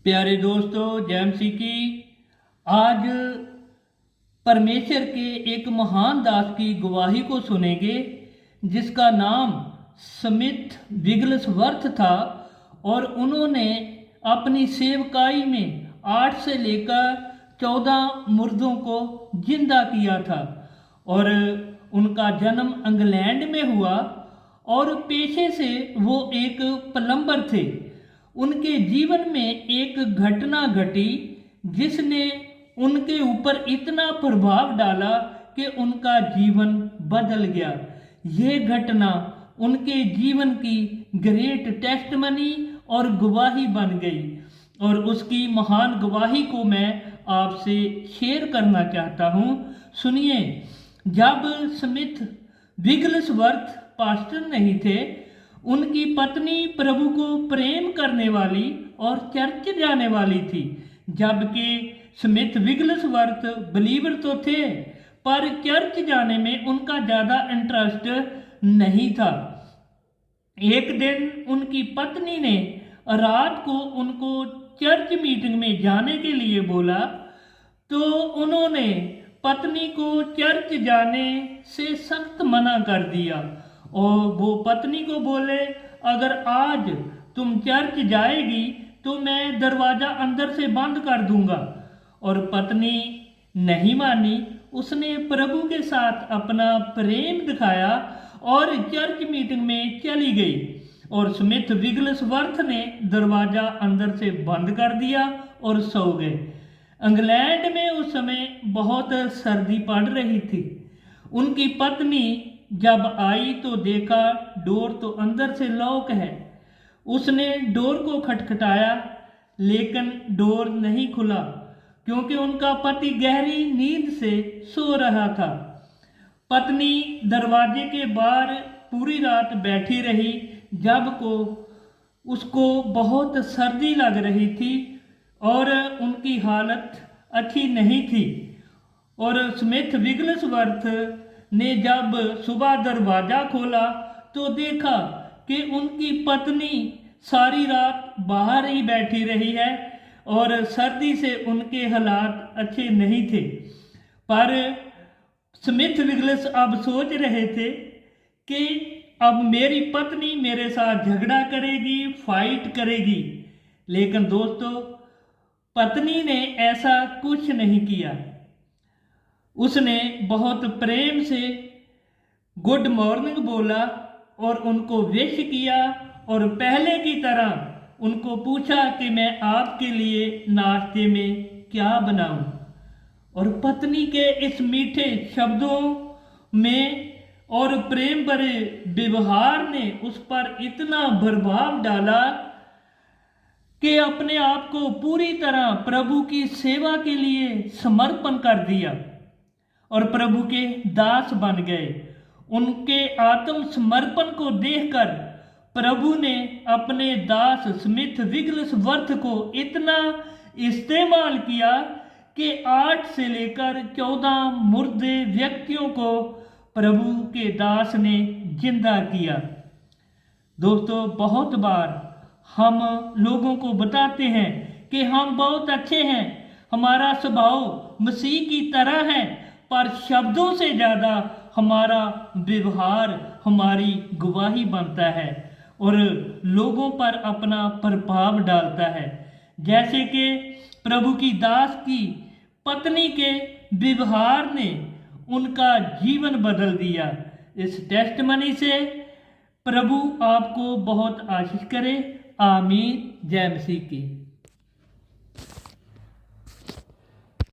प्यारे दोस्तों, जय मसीह की। आज परमेश्वर के एक महान दास की गवाही को सुनेंगे जिसका नाम स्मिथ विगलसवर्थ था और उन्होंने अपनी सेवकाई में 8 से लेकर 14 मुर्दों को जिंदा किया था। और उनका जन्म इंग्लैंड में हुआ और पेशे से वो एक प्लम्बर थे। उनके जीवन में एक घटना घटी जिसने उनके ऊपर इतना प्रभाव डाला कि उनका जीवन बदल गया। ये घटना उनके जीवन की ग्रेट टेस्टमनी और गवाही बन गई और उसकी महान गवाही को मैं आपसे शेयर करना चाहता हूँ। सुनिए, जब स्मिथ विगलसवर्थ पास्टर नहीं थे, उनकी पत्नी प्रभु को प्रेम करने वाली और चर्च जाने वाली थी। जबकि स्मिथ विगलसवर्थ बिलीवर तो थे पर चर्च जाने में उनका ज़्यादा इंटरेस्ट नहीं था। एक दिन उनकी पत्नी ने रात को उनको चर्च मीटिंग में जाने के लिए बोला तो उन्होंने पत्नी को चर्च जाने से सख्त मना कर दिया और वो पत्नी को बोले, अगर आज तुम चर्च जाएगी तो मैं दरवाज़ा अंदर से बंद कर दूंगा। और पत्नी नहीं मानी। उसने प्रभु के साथ अपना प्रेम दिखाया और चर्च मीटिंग में चली गई और स्मिथ विगलसवर्थ ने दरवाज़ा अंदर से बंद कर दिया और सो गए। इंग्लैंड में उस समय बहुत सर्दी पड़ रही थी। उनकी पत्नी जब आई तो देखा डोर तो अंदर से लॉक है। उसने डोर को खटखटाया लेकिन डोर नहीं खुला क्योंकि उनका पति गहरी नींद से सो रहा था। पत्नी दरवाजे के बाहर पूरी रात बैठी रही जब को उसको बहुत सर्दी लग रही थी और उनकी हालत अच्छी नहीं थी। और स्मिथ विगलसवर्थ ने जब सुबह दरवाज़ा खोला तो देखा कि उनकी पत्नी सारी रात बाहर ही बैठी रही है और सर्दी से उनके हालात अच्छे नहीं थे। पर स्मिथ विगलस अब सोच रहे थे कि अब मेरी पत्नी मेरे साथ झगड़ा करेगी, फाइट करेगी। लेकिन दोस्तों, पत्नी ने ऐसा कुछ नहीं किया। उसने बहुत प्रेम से गुड मॉर्निंग बोला और उनको विश किया और पहले की तरह उनको पूछा कि मैं आपके लिए नाश्ते में क्या बनाऊं। और पत्नी के इस मीठे शब्दों में और प्रेम भरे व्यवहार ने उस पर इतना प्रभाव डाला कि अपने आप को पूरी तरह प्रभु की सेवा के लिए समर्पण कर दिया और प्रभु के दास बन गए। उनके आत्म समर्पण को देखकर प्रभु ने अपने दास स्मिथ विगलसवर्थ को इतना इस्तेमाल किया कि 8 से लेकर 14 मुर्दे व्यक्तियों को प्रभु के दास ने जिंदा किया। दोस्तों, बहुत बार हम लोगों को बताते हैं कि हम बहुत अच्छे हैं, हमारा स्वभाव मसीह की तरह है, पर शब्दों से ज़्यादा हमारा व्यवहार हमारी गवाही बनता है और लोगों पर अपना प्रभाव डालता है। जैसे कि प्रभु की दास की पत्नी के व्यवहार ने उनका जीवन बदल दिया। इस टेस्टमनी से प्रभु आपको बहुत आशीष करे। आमीन। जय मसीह की।